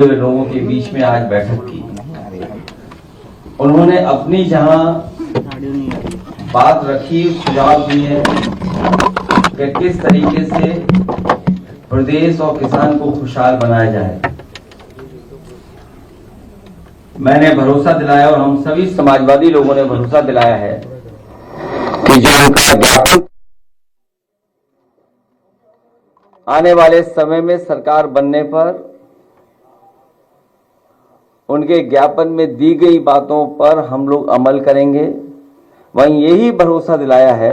लोगों के बीच में आज बैठक की। उन्होंने अपनी जहां बात रखी, सुझाव दिए कि किस तरीके से प्रदेश और किसान को खुशहाल बनाया जाए। मैंने भरोसा दिलाया और हम सभी समाजवादी लोगों ने भरोसा दिलाया है कि जो उनका ज्ञापन आने वाले समय में सरकार बनने पर उनके ज्ञापन में दी गई बातों पर हम लोग अमल करेंगे। वहीं यही भरोसा दिलाया है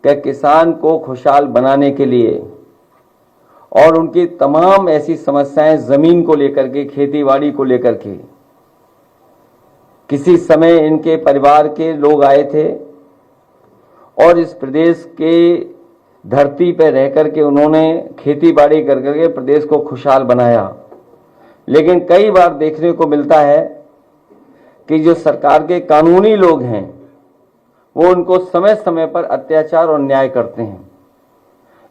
कि किसान को खुशहाल बनाने के लिए और उनकी तमाम ऐसी समस्याएं जमीन को लेकर के, खेतीबाड़ी को लेकर के, किसी समय इनके परिवार के लोग आए थे और इस प्रदेश के धरती पर रह करके उन्होंने खेतीबाड़ी कर करके प्रदेश को खुशहाल बनाया। लेकिन कई बार देखने को मिलता है कि जो सरकार के कानूनी लोग हैं वो उनको समय समय पर अत्याचार और न्याय करते हैं।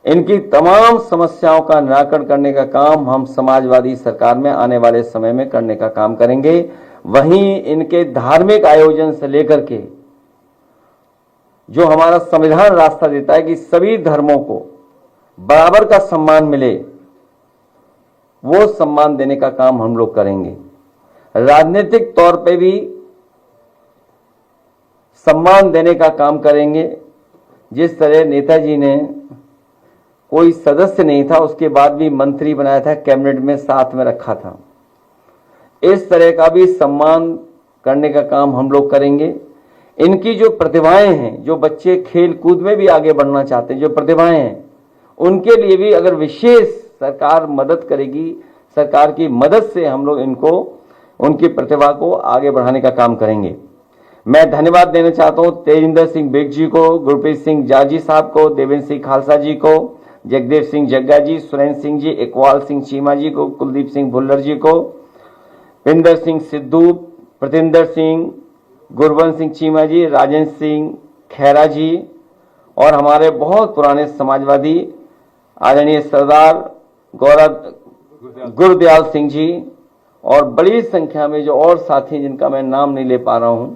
इनकी तमाम समस्याओं का निराकरण करने का काम हम समाजवादी सरकार में आने वाले समय में करने का काम करेंगे। वहीं इनके धार्मिक आयोजन से लेकर के जो हमारा संविधान रास्ता देता है कि सभी धर्मों को बराबर का सम्मान मिले, वो सम्मान देने का काम हम लोग करेंगे। राजनीतिक तौर पे भी सम्मान देने का काम करेंगे। जिस तरह नेताजी ने कोई सदस्य नहीं था, उसके बाद भी मंत्री बनाया था, कैबिनेट में साथ में रखा था, इस तरह का भी सम्मान करने का काम हम लोग करेंगे। इनकी जो प्रतिभाएं हैं, जो बच्चे खेल कूद में भी आगे बढ़ना चाहते हैं, जो प्रतिभाएं हैं, उनके लिए भी अगर विशेष सरकार मदद करेगी, सरकार की मदद से हम लोग इनको, उनकी प्रतिभा को आगे बढ़ाने का काम करेंगे। मैं धन्यवाद देना चाहता हूं तेजिंदर सिंह बेग जी को, गुरप्रीत सिंह जाजी साहब को, देवेंद्र सिंह खालसा जी को, जगदेव सिंह जग्गा जी, सुरेंद्र सिंह जी, इकबाल सिंह चीमा जी को, कुलदीप सिंह भुल्लर जी को, पिंदर सिंह सिद्धू, प्रतिंदर सिंह, गुरवंश सिंह चीमा जी, राजेंद्र सिंह खैरा जी और हमारे बहुत पुराने समाजवादी आदरणीय सरदार गुरदयाल सिंह जी और बड़ी संख्या में जो और साथी जिनका मैं नाम नहीं ले पा रहा हूं,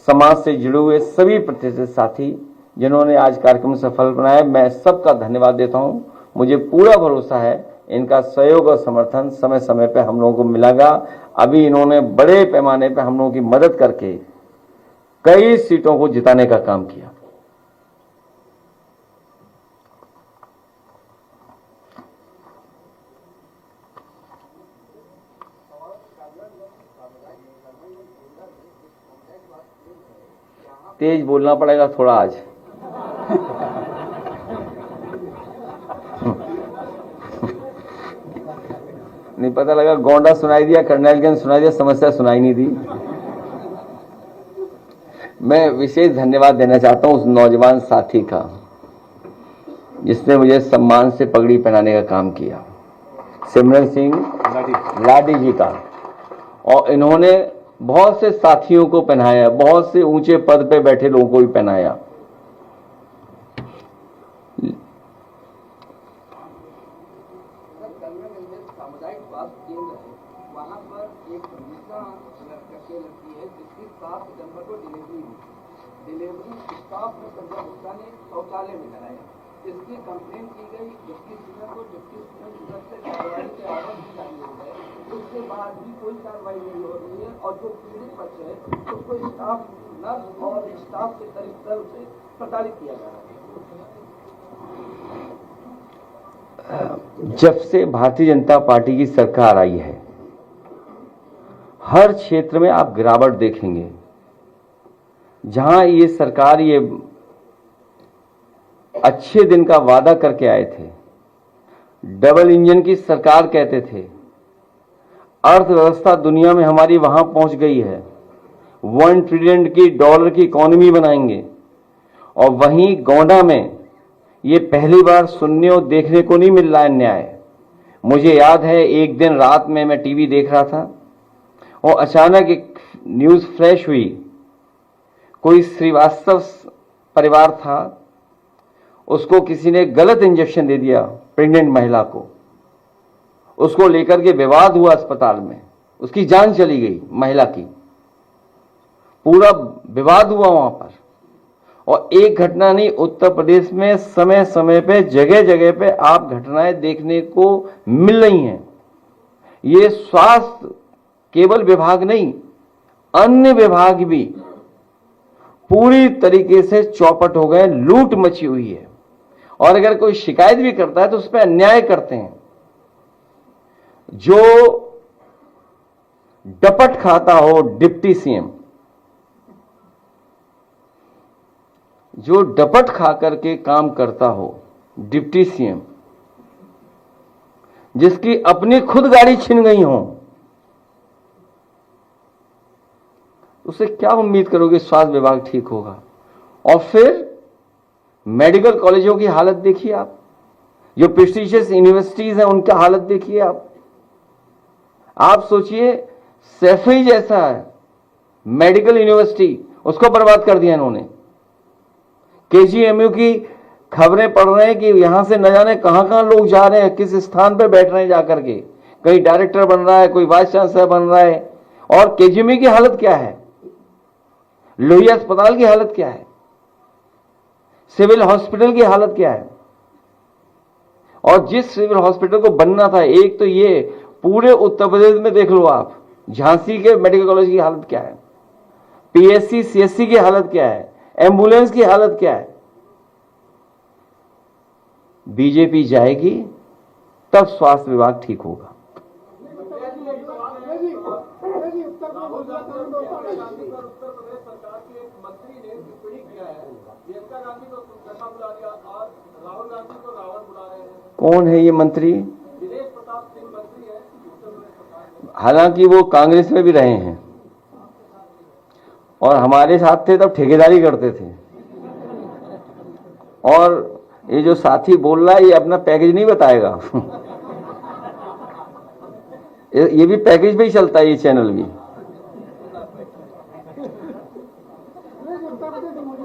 समाज से जुड़े हुए सभी प्रतिष्ठित साथी जिन्होंने आज कार्यक्रम सफल बनाया, मैं सबका धन्यवाद देता हूं। मुझे पूरा भरोसा है इनका सहयोग और समर्थन समय समय पे हम लोगों को मिलेगा। अभी इन्होंने बड़े पैमाने पे हम लोगों की मदद करके कई सीटों को जिताने का काम किया। तेज बोलना पड़ेगा थोड़ा आज। नहीं पता लगा गोंडा सुनाई दिया, कर्नलगंज सुनाई दिया, समस्या सुनाई नहीं दी। मैं विशेष धन्यवाद देना चाहता हूं उस नौजवान साथी का जिसने मुझे सम्मान से पगड़ी पहनाने का काम किया, सिमरन सिंह लाडी जी का। और इन्होंने बहुत से साथियों को पहनाया, बहुत से ऊंचे पद पे बैठे लोगों को भी पहनाया। सामुदायिक स्वास्थ्य केंद्र है, वहाँ पर एक लड़की है जिसकी 7 सितंबर को डिलीवरी स्टाफ ने संजय गुप्ता ने शौचालय में कराया। इसकी कंप्लेन की गई 21 सितंबर को, 21 सितंबर से कार्रवाई के आदेश भी जारी हो गए। उसके बाद भी कोई कार्रवाई नहीं हो रही है और जो पीड़ित बच्चे है उसको स्टाफ नर्स और स्टाफ के तरफ से प्रताड़ित किया जा रहा है। जब से भारतीय जनता पार्टी की सरकार आई है, हर क्षेत्र में आप गिरावट देखेंगे। जहां ये सरकार ये अच्छे दिन का वादा करके आए थे, डबल इंजन की सरकार कहते थे, अर्थव्यवस्था दुनिया में हमारी वहां पहुंच गई है, $1 ट्रिलियन की डॉलर की इकोनॉमी बनाएंगे। और वहीं गोंडा में ये पहली बार सुनने और देखने को नहीं मिल रहा है न्याय। मुझे याद है एक दिन रात में मैं टीवी देख रहा था और अचानक एक न्यूज फ्लैश हुई। कोई श्रीवास्तव परिवार था, उसको किसी ने गलत इंजेक्शन दे दिया, प्रेग्नेंट महिला को। उसको लेकर के विवाद हुआ अस्पताल में, उसकी जान चली गई महिला की, पूरा विवाद हुआ वहां पर। और एक घटना नहीं, उत्तर प्रदेश में समय समय पे जगह जगह पे आप घटनाएं देखने को मिल रही हैं। ये स्वास्थ्य केवल विभाग नहीं, अन्य विभाग भी पूरी तरीके से चौपट हो गए, लूट मची हुई है। और अगर कोई शिकायत भी करता है तो उस पर अन्याय करते हैं। जो डपट खाता हो डिप्टी सीएम, जो डपट खा करके काम करता हो डिप्टी सीएम, जिसकी अपनी खुद गाड़ी छिन गई हो, उससे क्या उम्मीद करोगे स्वास्थ्य विभाग ठीक होगा? और फिर मेडिकल कॉलेजों की हालत देखिए आप, जो प्रेस्टिजियस यूनिवर्सिटीज हैं उनका हालत देखिए आप सोचिए, सैफई जैसा है मेडिकल यूनिवर्सिटी, उसको बर्बाद कर दिया इन्होंने। केजीएमयू की खबरें पढ़ रहे हैं कि यहां से न जाने कहां कहां लोग जा रहे हैं, किस स्थान पर बैठ रहे हैं जाकर के, कहीं डायरेक्टर बन रहा है, कोई वाइस चांसलर बन रहा है। और केजीएमयू की हालत क्या है, लोहिया अस्पताल की हालत क्या है, सिविल हॉस्पिटल की हालत क्या है। और जिस सिविल हॉस्पिटल को बनना था, एक तो ये पूरे उत्तर प्रदेश में देख लो आप, झांसी के मेडिकल कॉलेज की हालत क्या है, पीएससी सीएससी की हालत क्या है, एम्बुलेंस की हालत क्या है। बीजेपी जाएगी तब स्वास्थ्य विभाग ठीक होगा। कौन है ये मंत्री? हालांकि वो कांग्रेस में भी रहे हैं और हमारे साथ थे तब ठेकेदारी करते थे। और ये जो साथी बोल रहा है ये अपना पैकेज नहीं बताएगा ये भी पैकेज पे ही चलता है, ये चैनल भी।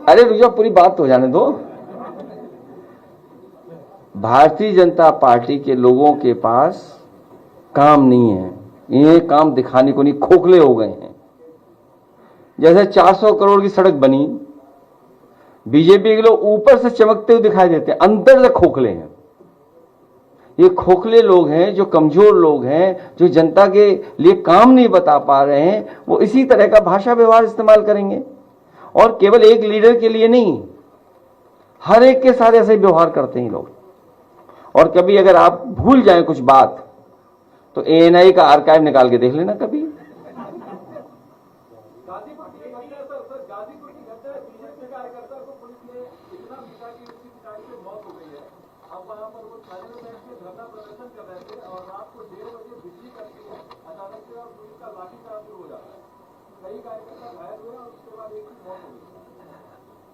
अरे रुक जाओ, पूरी बात हो जाने दो। भारतीय जनता पार्टी के लोगों के पास काम नहीं है, इन्हें काम दिखाने को नहीं, खोखले हो गए हैं। जैसे 400 करोड़ की सड़क बनी, बीजेपी के लोग ऊपर से चमकते हुए दिखाई देते हैं, अंदर से खोखले हैं। ये खोखले लोग हैं, जो कमजोर लोग हैं, जो जनता के लिए काम नहीं बता पा रहे हैं, वो इसी तरह का भाषा व्यवहार इस्तेमाल करेंगे। और केवल एक लीडर के लिए नहीं, हर एक के साथ ऐसे व्यवहार करते हैं लोग। और कभी अगर आप भूल जाएं कुछ बात तो एएनआई का आर्काइव निकाल के देख लेना कभी।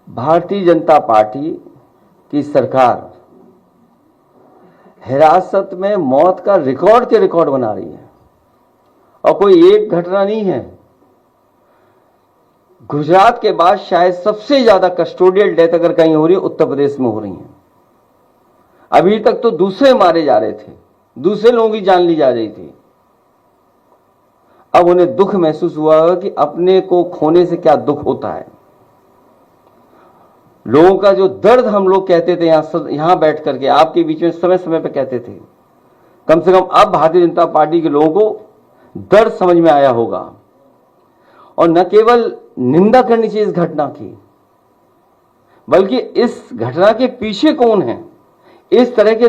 भारतीय जनता पार्टी की सरकार हिरासत में मौत का रिकॉर्ड के रिकॉर्ड बना रही है। और कोई एक घटना नहीं है, गुजरात के बाद शायद सबसे ज्यादा कस्टोडियल डेथ अगर कहीं हो रही है उत्तर प्रदेश में हो रही है। अभी तक तो दूसरे मारे जा रहे थे, दूसरे लोगों की जान ली जा रही थी। अब उन्हें दुख महसूस हुआ कि अपने को खोने से क्या दुख होता है। लोगों का जो दर्द हम लोग कहते थे यहां बैठ करके आपके बीच में समय समय पे कहते थे, कम से कम अब भारतीय जनता पार्टी के लोगों को दर्द समझ में आया होगा। और न केवल निंदा करनी चाहिए इस घटना की, बल्कि इस घटना के पीछे कौन है, इस तरह के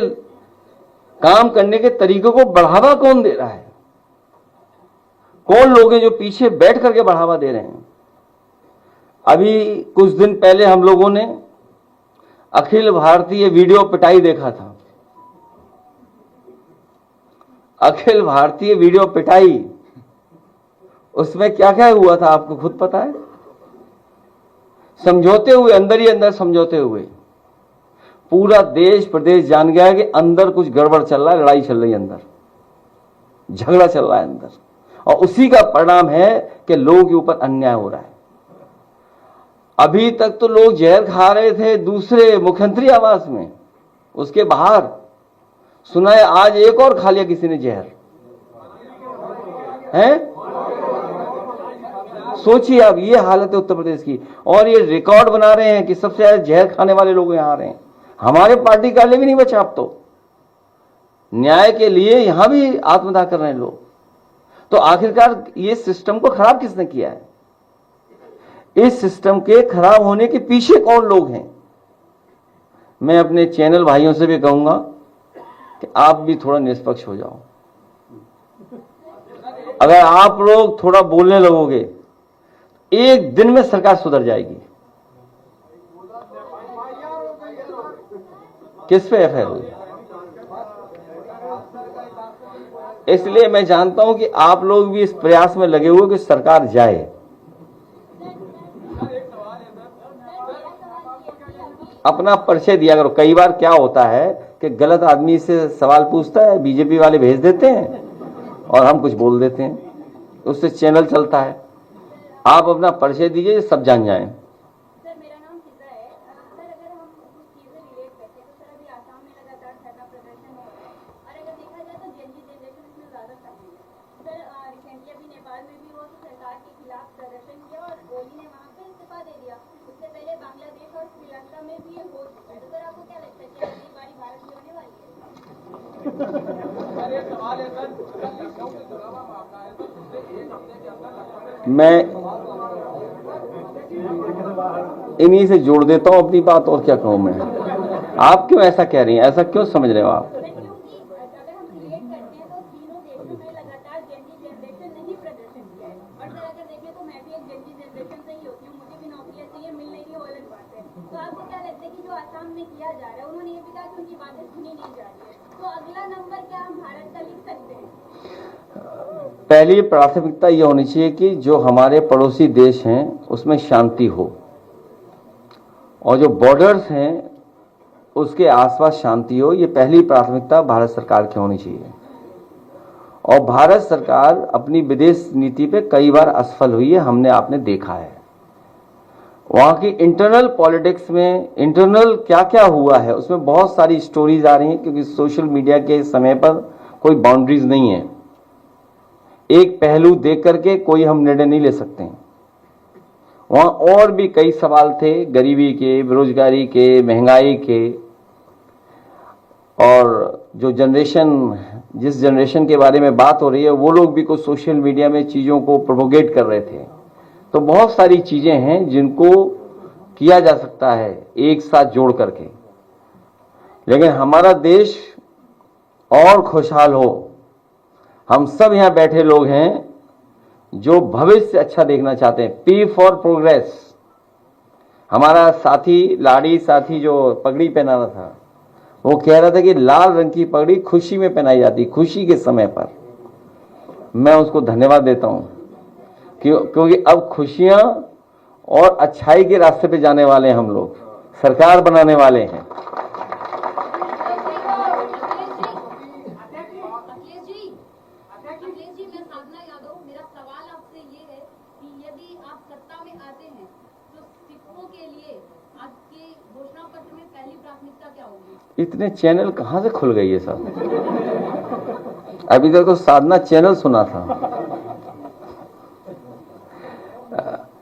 काम करने के तरीकों को बढ़ावा कौन दे रहा है, कौन लोग हैं जो पीछे बैठ करके बढ़ावा दे रहे हैं। अभी कुछ दिन पहले हम लोगों ने अखिल भारतीय वीडियो पिटाई देखा था। अखिल भारतीय वीडियो पिटाई, उसमें क्या क्या हुआ था आपको खुद पता है। समझौते हुए, अंदर ही अंदर समझौते हुए पूरा देश प्रदेश जान गया है कि अंदर कुछ गड़बड़ चल रहा है, लड़ाई चल रही है, अंदर झगड़ा चल रहा है अंदर। और उसी का परिणाम है कि लोगों के ऊपर अन्याय हो रहा है। अभी तक तो लोग जहर खा रहे थे दूसरे मुख्यमंत्री आवास में, उसके बाहर सुना है आज एक और खा लिया किसी ने जहर, हैं? सोचिए आप, ये हालत है उत्तर प्रदेश की। और ये रिकॉर्ड बना रहे हैं कि सबसे ज्यादा जहर खाने वाले लोग यहां आ रहे हैं। हमारे पार्टी का भी नहीं बचा अब तो, न्याय के लिए यहां भी आत्मदाह कर रहे हैं लोग। तो आखिरकार ये सिस्टम को खराब किसने किया है? इस सिस्टम के खराब होने के पीछे कौन लोग हैं? मैं अपने चैनल भाइयों से भी कहूंगा कि आप भी थोड़ा निष्पक्ष हो जाओ। अगर आप लोग थोड़ा बोलने लगोगे, एक दिन में सरकार सुधर जाएगी। किस पे एफआईआर होगी? इसलिए मैं जानता हूं कि आप लोग भी इस प्रयास में लगे हुए कि सरकार जाए। अपना परिचय दिया करो। कई बार क्या होता है कि गलत आदमी से सवाल पूछता है, बीजेपी वाले भेज देते हैं और हम कुछ बोल देते हैं, उससे चैनल चलता है। आप अपना परिचय दीजिए, सब जान जाएं। सर मेरा नाम फिजा है। सर अगर हम कुछ चीजें रिलेट करते हैं तो सर अभी आसाम में लगातार धरना प्रदर्शन हो रहा है और अगर देखा जाए तो जेनजी जनरेशन इसमें ज्यादा शामिल है। सर रिसेंटली अभी नेपाल में भी वो सरकार के खिलाफ प्रदर्शन किया और ओली ने वहाँ पे इस्तीफा दे दिया। उससे पहले बांग्लादेश और श्रीलंका में भी ये हो चुका है। तो सर आपको क्या लगता है कि अगली बारी भारत में होने वाली है? मैं इन्हीं से जोड़ देता हूं अपनी बात, और क्या कहूं मैं। आप क्यों ऐसा कह रही हैं? ऐसा क्यों समझ रहे हो आप? क्योंकि अगर हम रिलेट करते हैं तो तीनों देशों में लगातार जेनजी जनरेशन ने ही प्रदर्शन किया है। और सर अगर देखें तो मैं भी एक जेनजी जनरेशन से ही होती हूँ, मुझे भी नौकरियां चाहिए, मिल नहीं रही, वो अलग बात है। तो आपको क्या लगता है कि जो आसाम में किया जा रहा है, उन्होंने ये भी कहा कि उनकी बातें सुनी नहीं जा रही है, तो अगला नंबर क्या हम भारत का लिख सकते हैं? पहली प्राथमिकता यह होनी चाहिए कि जो हमारे पड़ोसी देश हैं उसमें शांति हो, और जो बॉर्डर्स हैं उसके आसपास शांति हो। ये पहली प्राथमिकता भारत सरकार की होनी चाहिए। और भारत सरकार अपनी विदेश नीति पे कई बार असफल हुई है, हमने आपने देखा है। वहां की इंटरनल पॉलिटिक्स में इंटरनल क्या क्या हुआ है उसमें बहुत सारी स्टोरीज आ रही हैं, क्योंकि सोशल मीडिया के समय पर कोई बाउंड्रीज नहीं है। एक पहलू देख करके कोई हम निर्णय नहीं ले सकते हैं। वहां और भी कई सवाल थे, गरीबी के, बेरोजगारी के, महंगाई के, और जो जिस जनरेशन के बारे में बात हो रही है वो लोग भी कुछ सोशल मीडिया में चीजों को प्रोपोगेट कर रहे थे। तो बहुत सारी चीजें हैं जिनको किया जा सकता है एक साथ जोड़ करके, लेकिन हमारा देश और खुशहाल हो। हम सब यहां बैठे लोग हैं जो भविष्य अच्छा देखना चाहते हैं। P for progress. हमारा साथी, लाड़ी साथी जो पगड़ी पहनाना था, वो कह रहा था कि लाल रंग की पगड़ी खुशी में पहनाई जाती, खुशी के समय पर। मैं उसको धन्यवाद देता हूं क्योंकि अब खुशियां और अच्छाई के रास्ते पे जाने वाले हैं हम लोग, सरकार बनाने वाले हैं। इतने चैनल कहां से खुल गई है सब? अभी तक तो साधना चैनल सुना था।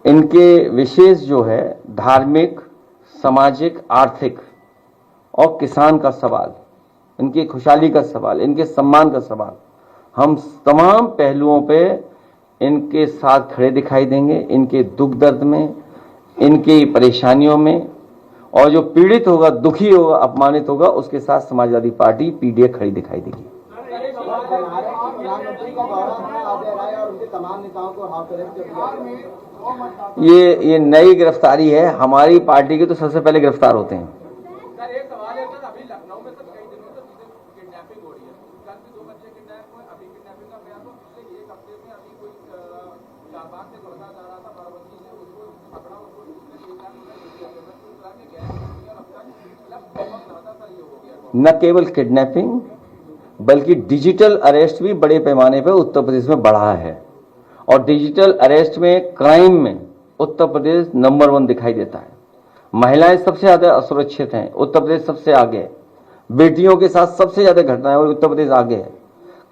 इनके विशेष जो है धार्मिक, सामाजिक, आर्थिक और किसान का सवाल, इनकी खुशहाली का सवाल, इनके सम्मान का सवाल, हम तमाम पहलुओं पे इनके साथ खड़े दिखाई देंगे। इनके दुख दर्द में, इनकी परेशानियों में, और जो पीड़ित होगा, दुखी होगा, अपमानित होगा, उसके साथ समाजवादी पार्टी पीडीए खड़ी दिखाई देगी। ये नई गिरफ्तारी है। हमारी पार्टी के तो सबसे पहले गिरफ्तार होते हैं। न केवल किडनैपिंग बल्कि डिजिटल अरेस्ट भी बड़े पैमाने पर उत्तर प्रदेश में बढ़ा है। और डिजिटल अरेस्ट में, क्राइम में उत्तर प्रदेश नंबर 1 दिखाई देता है। महिलाएं सबसे ज्यादा असुरक्षित हैं, उत्तर प्रदेश सबसे आगे है। बेटियों के साथ सबसे ज्यादा घटनाएं और उत्तर प्रदेश आगे है।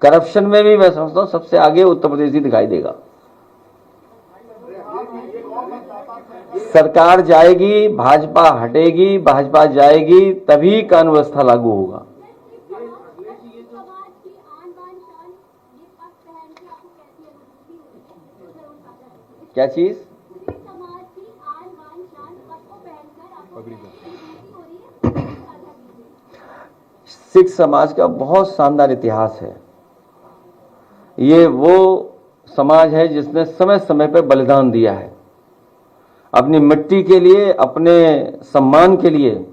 करप्शन में भी मैं समझता हूं सबसे आगे उत्तर प्रदेश ही दिखाई देगा। सरकार जाएगी, भाजपा हटेगी, भाजपा जाएगी, तभी कानून व्यवस्था लागू होगा। क्या चीज? सिख समाज का बहुत शानदार इतिहास है। ये वो समाज है जिसने समय समय पर बलिदान दिया है अपनी मिट्टी के लिए, अपने सम्मान के लिए।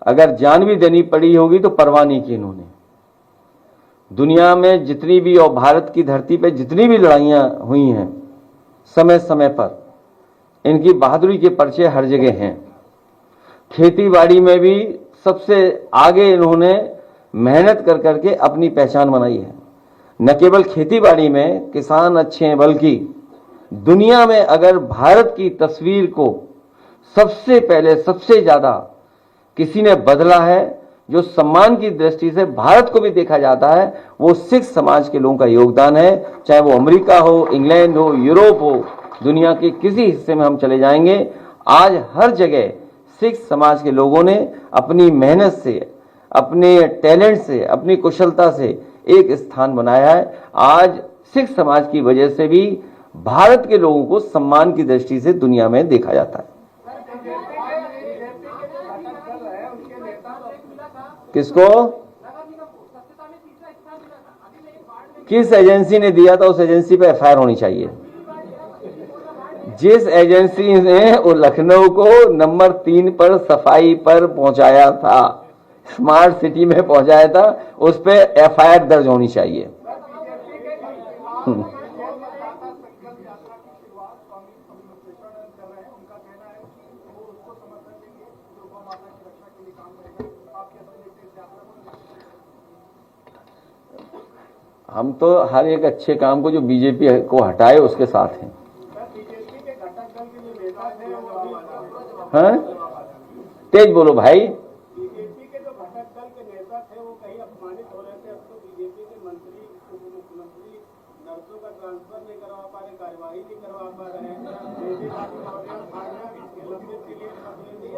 अगर जान भी देनी पड़ी होगी तो परवाह नहीं की इन्होंने। दुनिया में जितनी भी और भारत की धरती पे जितनी भी लड़ाइयां हुई हैं समय समय पर, इनकी बहादुरी के पर्चे हर जगह हैं। खेती बाड़ी में भी सबसे आगे इन्होंने मेहनत कर करके अपनी पहचान बनाई है। न केवल खेती बाड़ी में किसान अच्छे हैं, बल्कि दुनिया में अगर भारत की तस्वीर को सबसे पहले सबसे ज्यादा किसी ने बदला है, जो सम्मान की दृष्टि से भारत को भी देखा जाता है, वो सिख समाज के लोगों का योगदान है। चाहे वो अमेरिका हो, इंग्लैंड हो, यूरोप हो, दुनिया के किसी हिस्से में हम चले जाएंगे, आज हर जगह सिख समाज के लोगों ने अपनी मेहनत से, अपने टैलेंट से, अपनी कुशलता से एक स्थान बनाया है। आज सिख समाज की वजह से भी भारत के लोगों को सम्मान की दृष्टि से दुनिया में देखा जाता है। किसको? किस एजेंसी ने दिया था, उस एजेंसी पे एफआईआर होनी चाहिए। जिस एजेंसी ने वो लखनऊ को नंबर 3 पर सफाई पर पहुंचाया था, स्मार्ट सिटी में पहुंचाया था, उस पे एफआईआर दर्ज होनी चाहिए। हम तो हर एक अच्छे काम को जो बीजेपी को हटाए उसके साथ हैं। हाँ? तेज बोलो भाई। बीजेपी के जो घटक दल के नेता थे वो कहीं अपमानित हो रहे थे। अब तो बीजेपी के मंत्री, उप मुख्यमंत्री नर्सों का ट्रांसफर नहीं करवा पा रहे, कार्यवाही नहीं करवा पा रहे हैं।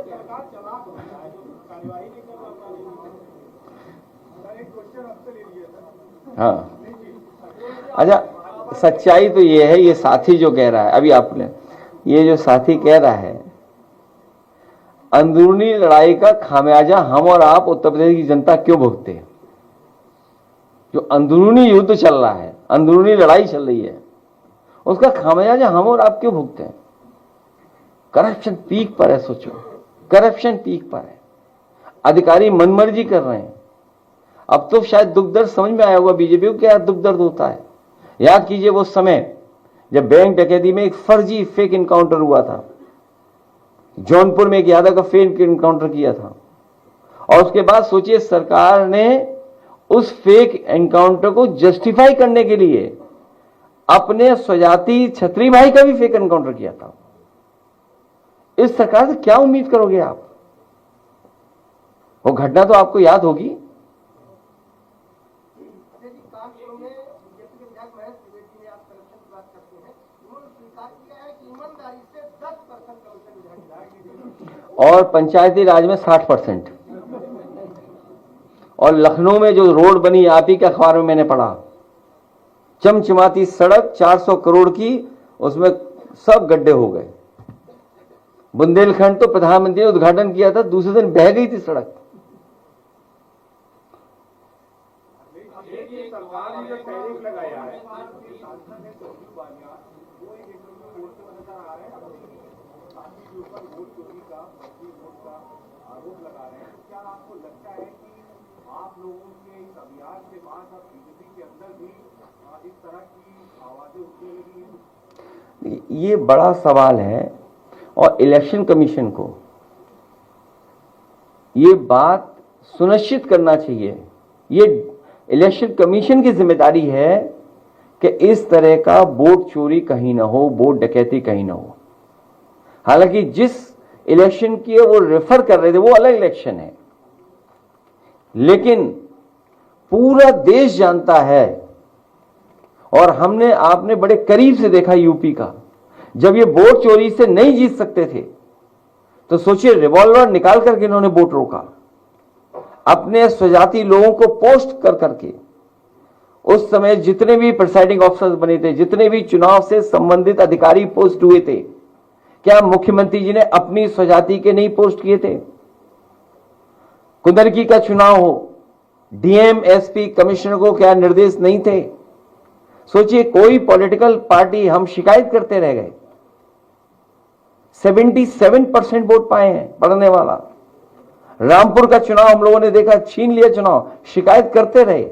सरकार चलाक हो रहा है, जो कार्यवाही नहीं करवा पा रही। एक क्वेश्चन आपसे ले लिया था। हाँ, अच्छा, सच्चाई तो ये है, ये साथी जो कह रहा है अभी आपने, ये जो साथी कह रहा है, अंदरूनी लड़ाई का खामियाजा हम और आप उत्तर प्रदेश की जनता क्यों भुगते हैं? जो अंदरूनी युद्ध चल रहा है, अंदरूनी लड़ाई चल रही है, उसका खामियाजा हम और आप क्यों भुगते हैं? करप्शन पीक पर है। सोचो, करप्शन पीक पर है, अधिकारी मनमर्जी कर रहे हैं। अब तो शायद दुख दर्द समझ में आया होगा बीजेपी को, क्या दुख दर्द होता है। याद कीजिए वो समय जब बैंक डकैती में एक फर्जी फेक इनकाउंटर हुआ था, जौनपुर में एक यादव का फेक इनकाउंटर किया था, और उसके बाद सोचिए सरकार ने उस फेक एनकाउंटर को जस्टिफाई करने के लिए अपने स्वजाति छत्री भाई का भी फेक एनकाउंटर किया था। इस सरकार से क्या उम्मीद करोगे आप? वो घटना तो आपको याद होगी। और पंचायती राज में 60%। और लखनऊ में जो रोड बनी, आप ही के अखबार में मैंने पढ़ा, चमचमाती सड़क 400 करोड़ की, उसमें सब गड्ढे हो गए। बुंदेलखंड तो प्रधानमंत्री ने उद्घाटन किया था, दूसरे दिन बह गई थी सड़क। सरकार ने जो टैरिफ लगाया है, आरोप लगा रहे हैं, क्या आपको लगता है कि आप लोगों के इस अभियान के बाद अब बीजेपी के अंदर भी इस तरह की आवाजें उठने लगी हैं? ये बड़ा सवाल है, और इलेक्शन कमीशन को ये बात सुनिश्चित करना चाहिए। ये इलेक्शन कमीशन की जिम्मेदारी है कि इस तरह का वोट चोरी कहीं ना हो, वोट डकैती कहीं ना हो। हालांकि जिस इलेक्शन की वो रेफर कर रहे थे वो अलग इलेक्शन है, लेकिन पूरा देश जानता है, और आपने बड़े करीब से देखा यूपी का, जब ये वोट चोरी से नहीं जीत सकते थे तो सोचिए रिवॉल्वर निकाल करके इन्होंने वोट रोका, अपने स्वजाति लोगों को पोस्ट कर करके। उस समय जितने भी प्रिसाइडिंग ऑफिसर्स बने थे, जितने भी चुनाव से संबंधित अधिकारी पोस्ट हुए थे, क्या मुख्यमंत्री जी ने अपनी स्वजाति के नहीं पोस्ट किए थे? कुंदरकी का चुनाव हो, डीएम एसपी कमिश्नर को क्या निर्देश नहीं थे? सोचिए कोई पॉलिटिकल पार्टी, हम शिकायत करते रह गए। 77% वोट पाए हैं पढ़ने वाला। रामपुर का चुनाव हम लोगों ने देखा, छीन लिया चुनाव, शिकायत करते रहे।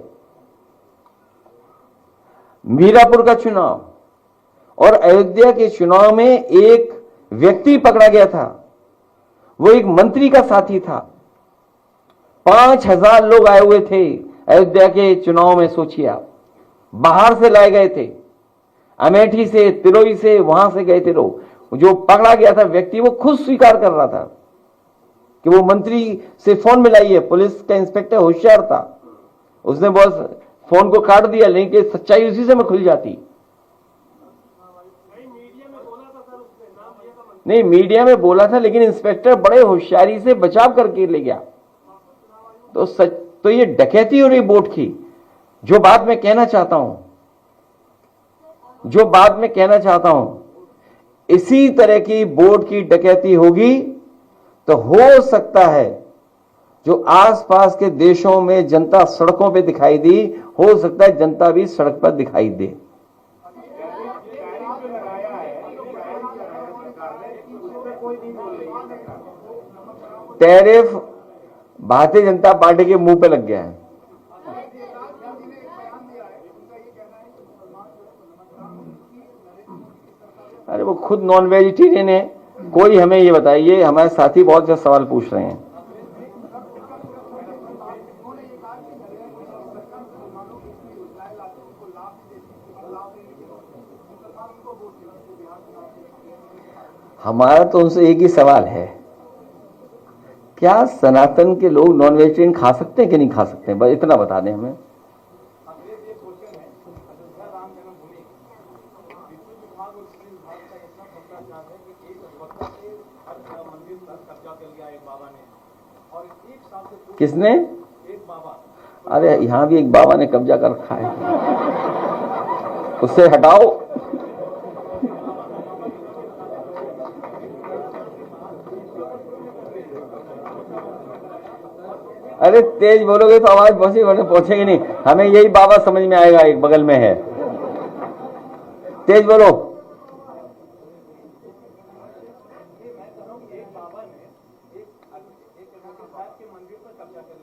मीरापुर का चुनाव और अयोध्या के चुनाव में एक व्यक्ति पकड़ा गया था, वो एक मंत्री का साथी था। 5000 लोग आए हुए थे अयोध्या के चुनाव में, सोचिए आप, बाहर से लाए गए थे, अमेठी से, तिरोई से, वहां से गए थे लोग। जो पकड़ा गया था व्यक्ति, वो खुद स्वीकार कर रहा था कि वो मंत्री से फोन मिलाई है। पुलिस का इंस्पेक्टर होशियार था, उसने बस फोन को काट दिया, लेकिन सच्चाई उसी से में खुल जाती। नहीं, मीडिया में बोला था, लेकिन इंस्पेक्टर बड़े होशियारी से बचाव करके ले गया। तो ये डकैती हो रही वोट की। जो बात मैं कहना चाहता हूं, इसी तरह की वोट की डकैती होगी तो हो सकता है जो आसपास के देशों में जनता सड़कों पे दिखाई दी, हो सकता है जनता भी सड़क पर दिखाई दे। टैरिफ भारतीय जनता पार्टी के मुंह पे लग गया है। अरे वो खुद नॉन वेजिटेरियन है। कोई हमें ये बताइए, हमारे साथी बहुत से सवाल पूछ रहे हैं। हमारा तो उनसे एक ही सवाल है, क्या सनातन के लोग नॉन वेजिटेरियन खा सकते हैं कि नहीं खा सकते हैं? बस इतना बता दें हमें। किसने? अरे यहां भी एक बाबा ने कब्जा कर रखा है, उससे हटाओ। अरे तेज बोलोगे तो आवाज पहुंचेगी नहीं। हमें यही बाबा समझ में आएगा, एक बगल में है। तेज बोलो।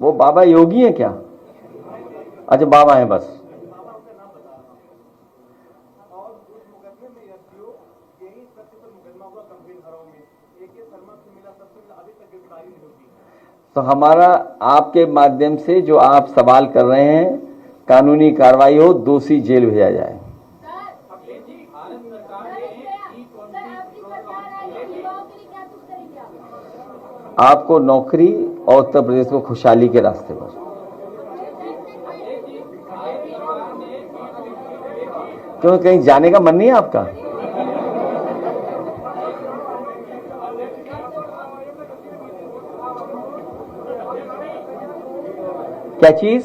वो बाबा योगी है क्या? अच्छा, बाबा है बस। तो हमारा आपके माध्यम से जो आप सवाल कर रहे हैं, कानूनी कार्रवाई हो, दोषी जेल भेजा जाए। आपको नौकरी और उत्तर प्रदेश को खुशहाली के रास्ते पर। क्यों, कहीं जाने का मन नहीं है आपका? क्या चीज?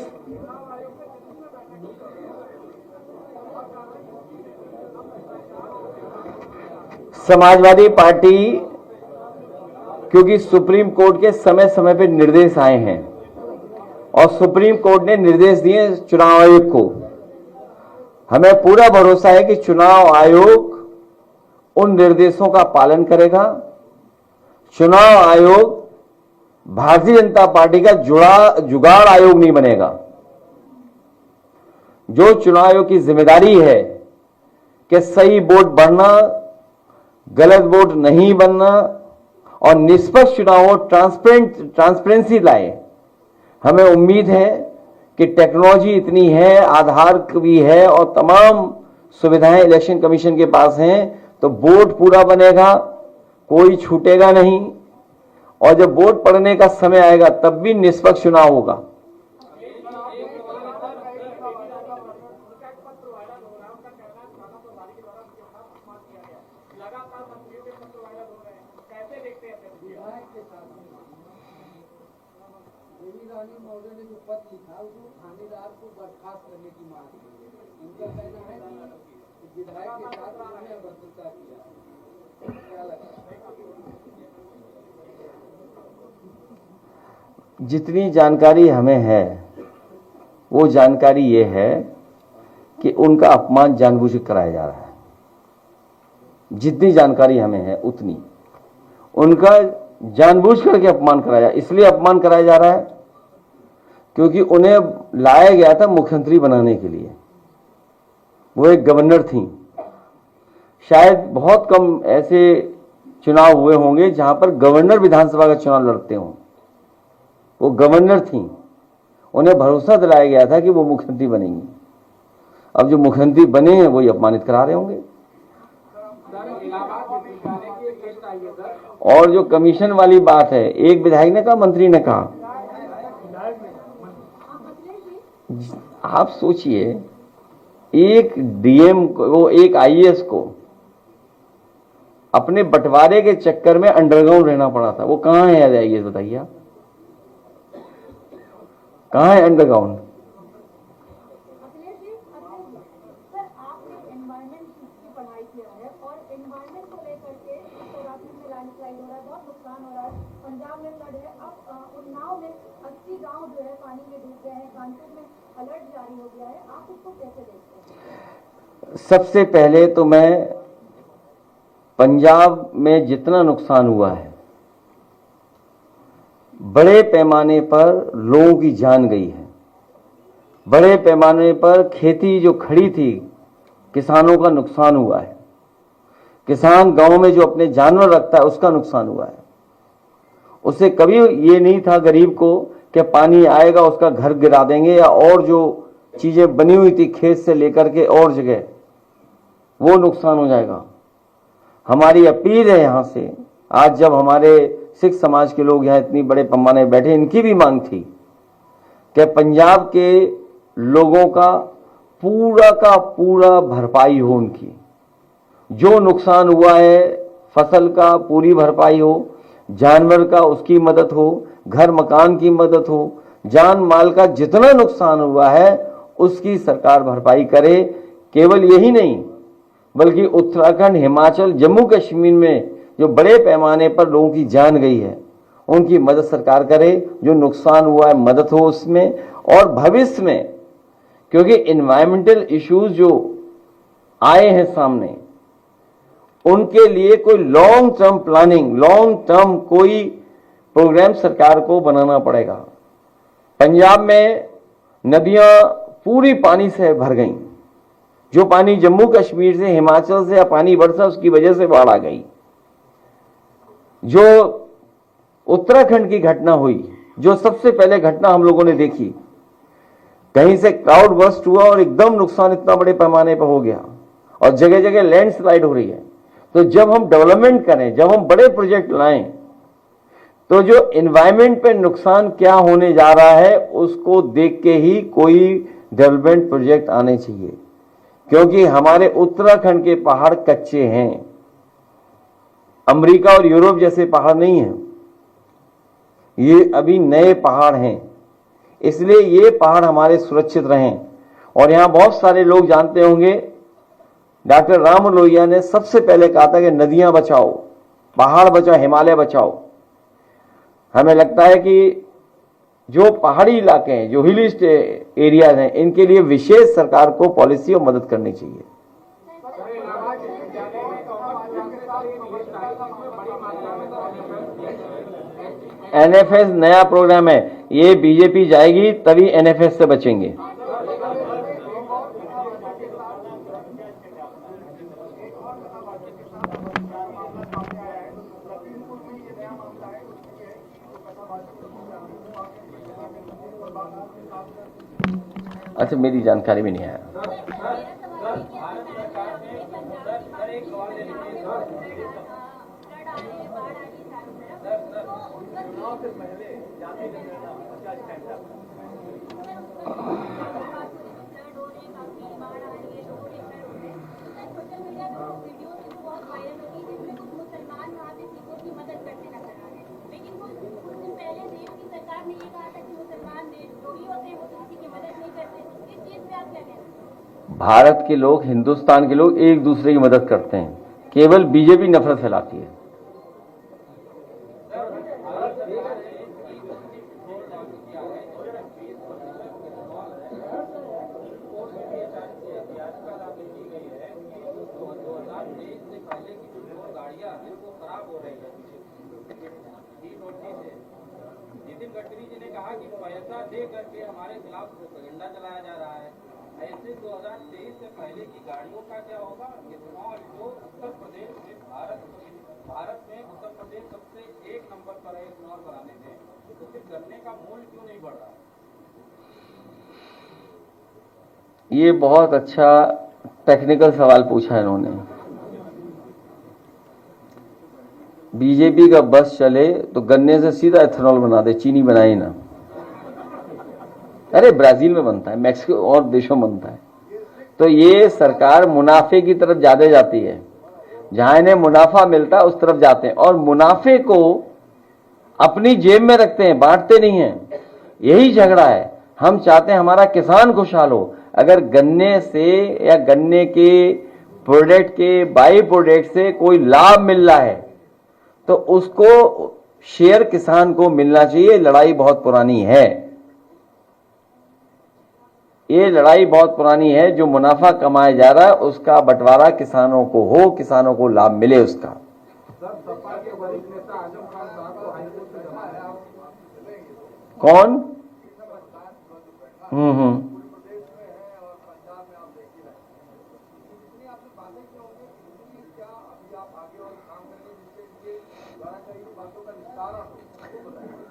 समाजवादी पार्टी, क्योंकि सुप्रीम कोर्ट के समय समय पे निर्देश आए हैं और सुप्रीम कोर्ट ने निर्देश दिए चुनाव आयोग को, हमें पूरा भरोसा है कि चुनाव आयोग उन निर्देशों का पालन करेगा। चुनाव आयोग भारतीय जनता पार्टी का जुगाड़ आयोग नहीं बनेगा। जो चुनाव आयोग की जिम्मेदारी है कि सही वोट बढ़ना, गलत वोट नहीं बनना और निष्पक्ष चुनाव, ट्रांसपेरेंसी लाए। हमें उम्मीद है कि टेक्नोलॉजी इतनी है, आधार भी है और तमाम सुविधाएं इलेक्शन कमीशन के पास हैं, तो वोट पूरा बनेगा, कोई छूटेगा नहीं। और जब वोट पड़ने का समय आएगा तब भी निष्पक्ष चुनाव होगा। पत्र वायरल हो रहा है, उनका कहना है थाना प्रभारी के द्वारा उनके खिलाफ अपमान किया गया। लगातार मंत्रियों के पत्र वायरल हो रहे हैं, कैसे देखते हैं विधायक के साथ? देवी रानी महोदय ने जो पत्र लिखा उसको थानेदार को बर्खास्त करने की मांग की है। उनका कहना है कि विधायक के साथ उन्होंने अभद्रता किया। क्या लगता है? जितनी जानकारी हमें है वो जानकारी ये है कि उनका अपमान जानबूझ कर कराया जा रहा है। जितनी जानकारी हमें है उतनी उनका जानबूझ करके अपमान कराया, इसलिए अपमान कराया जा रहा है क्योंकि उन्हें लाया गया था मुख्यमंत्री बनाने के लिए। वो एक गवर्नर थी। शायद बहुत कम ऐसे चुनाव हुए होंगे जहां पर गवर्नर विधानसभा का चुनाव लड़ते हों। वो गवर्नर थी, उन्हें भरोसा दिलाया गया था कि वो मुख्यमंत्री बनेंगी। अब जो मुख्यमंत्री बने हैं वही अपमानित करा रहे होंगे। और जो कमीशन वाली बात है, एक विधायक ने कहा, मंत्री ने कहा, आप सोचिए एक डीएम को, एक आईएएस को अपने बंटवारे के चक्कर में अंडरग्राउंड रहना पड़ा था। वो कहां है आईएएस, बताइए आप, कहां है अंडरग्राउंड? पंजाब में फ्लड है, अब उन्नाव में 80 गांव जो है पानी में डूब गए हैं, कानपुर में अलर्ट जारी हो गया है, आप इसको कैसे देखते हैं? सबसे पहले तो मैं पंजाब में जितना नुकसान हुआ है, बड़े पैमाने पर लोगों की जान गई है, बड़े पैमाने पर खेती जो खड़ी थी किसानों का नुकसान हुआ है, किसान गांव में जो अपने जानवर रखता है उसका नुकसान हुआ है। उससे कभी ये नहीं था गरीब को कि पानी आएगा उसका घर गिरा देंगे या और जो चीजें बनी हुई थी खेत से लेकर के और जगह वो नुकसान हो जाएगा। हमारी अपील है यहां से, आज जब हमारे सिख समाज के लोग यहां इतनी बड़े पैमाने बैठे, इनकी भी मांग थी कि पंजाब के लोगों का पूरा भरपाई हो, उनकी जो नुकसान हुआ है फसल का पूरी भरपाई हो, जानवर का उसकी मदद हो, घर मकान की मदद हो, जान माल का जितना नुकसान हुआ है उसकी सरकार भरपाई करे। केवल यही नहीं बल्कि उत्तराखंड, हिमाचल, जम्मू कश्मीर में जो बड़े पैमाने पर लोगों की जान गई है उनकी मदद सरकार करे, जो नुकसान हुआ है मदद हो उसमें। और भविष्य में क्योंकि एनवायरमेंटल इश्यूज जो आए हैं सामने, उनके लिए कोई long term planning, long term कोई प्रोग्राम सरकार को बनाना पड़ेगा। पंजाब में नदियां पूरी पानी से भर गईं। जो पानी जम्मू कश्मीर से, हिमाचल से या पानी बरसा उसकी वजह से बाढ़ आ गई। जो उत्तराखंड की घटना हुई, जो सबसे पहले घटना हम लोगों ने देखी, कहीं से क्लाउड बर्स्ट हुआ और एकदम नुकसान इतना बड़े पैमाने पर हो गया और जगह जगह लैंडस्लाइड हो रही है। तो जब हम डेवलपमेंट करें, जब हम बड़े प्रोजेक्ट लाएं, तो जो एनवायरमेंट पे नुकसान क्या होने जा रहा है उसको देख के ही कोई डेवलपमेंट प्रोजेक्ट आने चाहिए, क्योंकि हमारे उत्तराखंड के पहाड़ कच्चे हैं। अमेरिका और यूरोप जैसे पहाड़ नहीं हैं, ये अभी नए पहाड़ हैं। इसलिए ये पहाड़ हमारे सुरक्षित रहें। और यहां बहुत सारे लोग जानते होंगे, डॉक्टर राम लोहिया ने सबसे पहले कहा था कि नदियां बचाओ, पहाड़ बचाओ, हिमालय बचाओ। हमें लगता है कि जो पहाड़ी इलाके हैं, जो हिली एरियाज हैं, इनके लिए विशेष सरकार को पॉलिसी और मदद करनी चाहिए। एनएफएस नया प्रोग्राम है, ये बीजेपी जाएगी तभी एनएफएस से बचेंगे। अच्छा, मेरी जानकारी में नहीं आया। काफी बाढ़ आ रही है, लोगों के घर हो गए। सर सोशल मीडिया पे वीडियो भी बहुत वायरल हो गई जिसमें कुछ मुसलमान वहाँ पे सिखों की मदद करते नजर आ रहे हैं, लेकिन कुछ दिन पहले देश की सरकार ने ये कहा था कि मुसलमान देशद्रोही होते हैं, वो तो किसी की मदद नहीं करते। इस चीज पे आप क्या कहना है? भारत के लोग, हिंदुस्तान के लोग एक दूसरे की मदद करते हैं, केवल बीजेपी नफरत फैलाती है। नितिन गडकरी जी ने कहा कि पैसा दे करके हमारे खिलाफ प्रोपेगेंडा चलाया जा रहा है। ऐसे 2023 से पहले की गाड़ियों का क्या होगा? इथेनॉल जो उत्तर प्रदेश में भारत में उत्तर प्रदेश सबसे 1 नंबर पर है इथेनॉल बनाने में, तो फिर गन्ने का मूल्य क्यों नहीं बढ़ रहा? ये बहुत अच्छा टेक्निकल सवाल पूछा इन्होंने। बीजेपी का बस चले तो गन्ने से सीधा इथेनॉल बना दे, चीनी बनाए ना। अरे ब्राजील में बनता है, मैक्सिको और देशों में बनता है। तो ये सरकार मुनाफे की तरफ ज्यादा जाती है, जहां इन्हें मुनाफा मिलता है उस तरफ जाते हैं और मुनाफे को अपनी जेब में रखते हैं, बांटते नहीं हैं। यही झगड़ा है। हम चाहते हैं हमारा किसान खुशहाल हो। अगर गन्ने से या गन्ने के प्रोडक्ट के बाई प्रोडक्ट से कोई लाभ मिल रहा है तो उसको शेयर किसान को मिलना चाहिए। लड़ाई बहुत पुरानी है, ये लड़ाई बहुत पुरानी है। जो मुनाफा कमाया जा रहा है उसका बंटवारा किसानों को हो, किसानों को लाभ मिले उसका। सर, सपा के वरिष्ठ नेता आजम खान साहब को हाईकोर्ट से जमाया। कौन?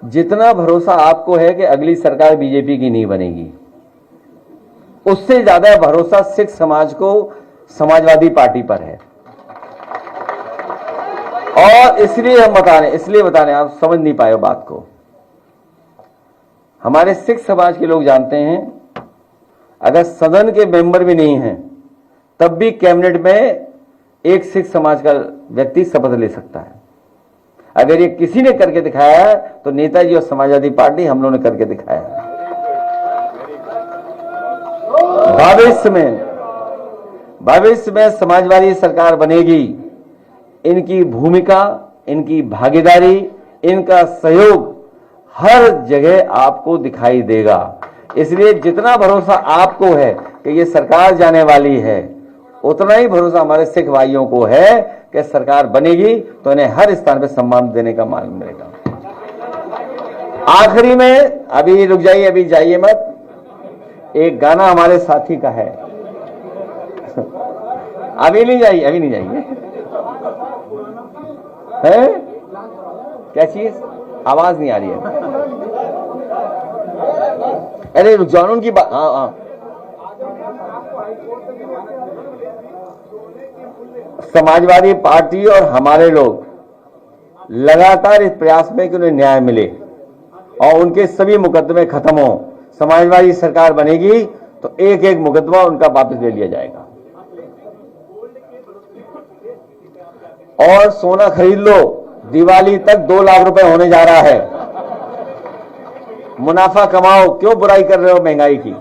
जितना भरोसा आपको है कि अगली सरकार बीजेपी की नहीं बनेगी, उससे ज्यादा भरोसा सिख समाज को समाजवादी पार्टी पर है। और इसलिए हम बता रहे हैं, आप समझ नहीं पाए बात को। हमारे सिख समाज के लोग जानते हैं, अगर सदन के मेंबर भी नहीं हैं तब भी कैबिनेट में एक सिख समाज का व्यक्ति शपथ ले सकता है। अगर ये किसी ने करके दिखाया है तो नेताजी और समाजवादी पार्टी हम लोगों ने करके दिखाया है। भविष्य में समाजवादी सरकार बनेगी। इनकी भूमिका, इनकी भागीदारी, इनका सहयोग हर जगह आपको दिखाई देगा। इसलिए जितना भरोसा आपको है कि ये सरकार जाने वाली है, उतना ही भरोसा हमारे सिख भाइयों को है कि सरकार बनेगी तो इन्हें हर स्थान पर सम्मान देने का मार्ग मिलेगा। आखिरी में, अभी रुक जाइए, अभी जाइए मत, एक गाना हमारे साथी का है। अभी नहीं जाइए है? क्या चीज? आवाज नहीं आ रही है। अरे रुक जाओ, उनकी बात। हाँ, समाजवादी पार्टी और हमारे लोग लगातार इस प्रयास में कि उन्हें न्याय मिले और उनके सभी मुकदमे खत्म हो। समाजवादी सरकार बनेगी तो एक एक मुकदमा उनका वापस ले लिया जाएगा। और सोना खरीद लो, दिवाली तक 2 लाख रुपए होने जा रहा है। मुनाफा कमाओ, क्यों बुराई कर रहे हो महंगाई की?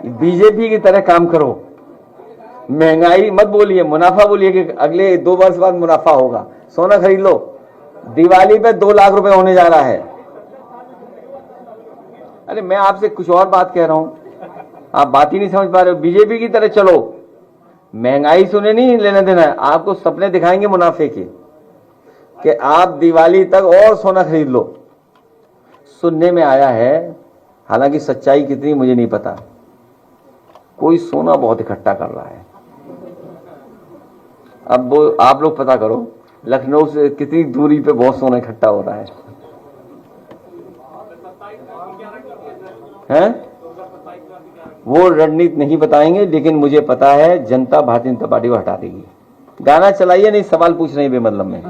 बीजेपी की तरह काम करो, महंगाई मत बोलिए, मुनाफा बोलिए कि अगले 2 वर्ष बाद मुनाफा होगा। सोना खरीद लो, दिवाली पे 2 लाख रुपए होने जा रहा है। अरे मैं आपसे कुछ और बात कह रहा हूं, आप बात ही नहीं समझ पा रहे हो। बीजेपी की तरह चलो, महंगाई से उन्हें नहीं लेना देना है, आपको सपने दिखाएंगे मुनाफे के कि आप दिवाली तक और सोना खरीद लो। सुनने में आया है, हालांकि सच्चाई कितनी मुझे नहीं पता, कोई सोना बहुत इकट्ठा कर रहा है। अब वो आप लोग पता करो, लखनऊ से कितनी दूरी पे बहुत सोना इकट्ठा हो रहा है। वो रणनीति नहीं बताएंगे, लेकिन मुझे पता है जनता भारतीय जनता पार्टी को हटा देगी। गाना चलाइए, नहीं सवाल पूछ रहे हैं बेमतलब में।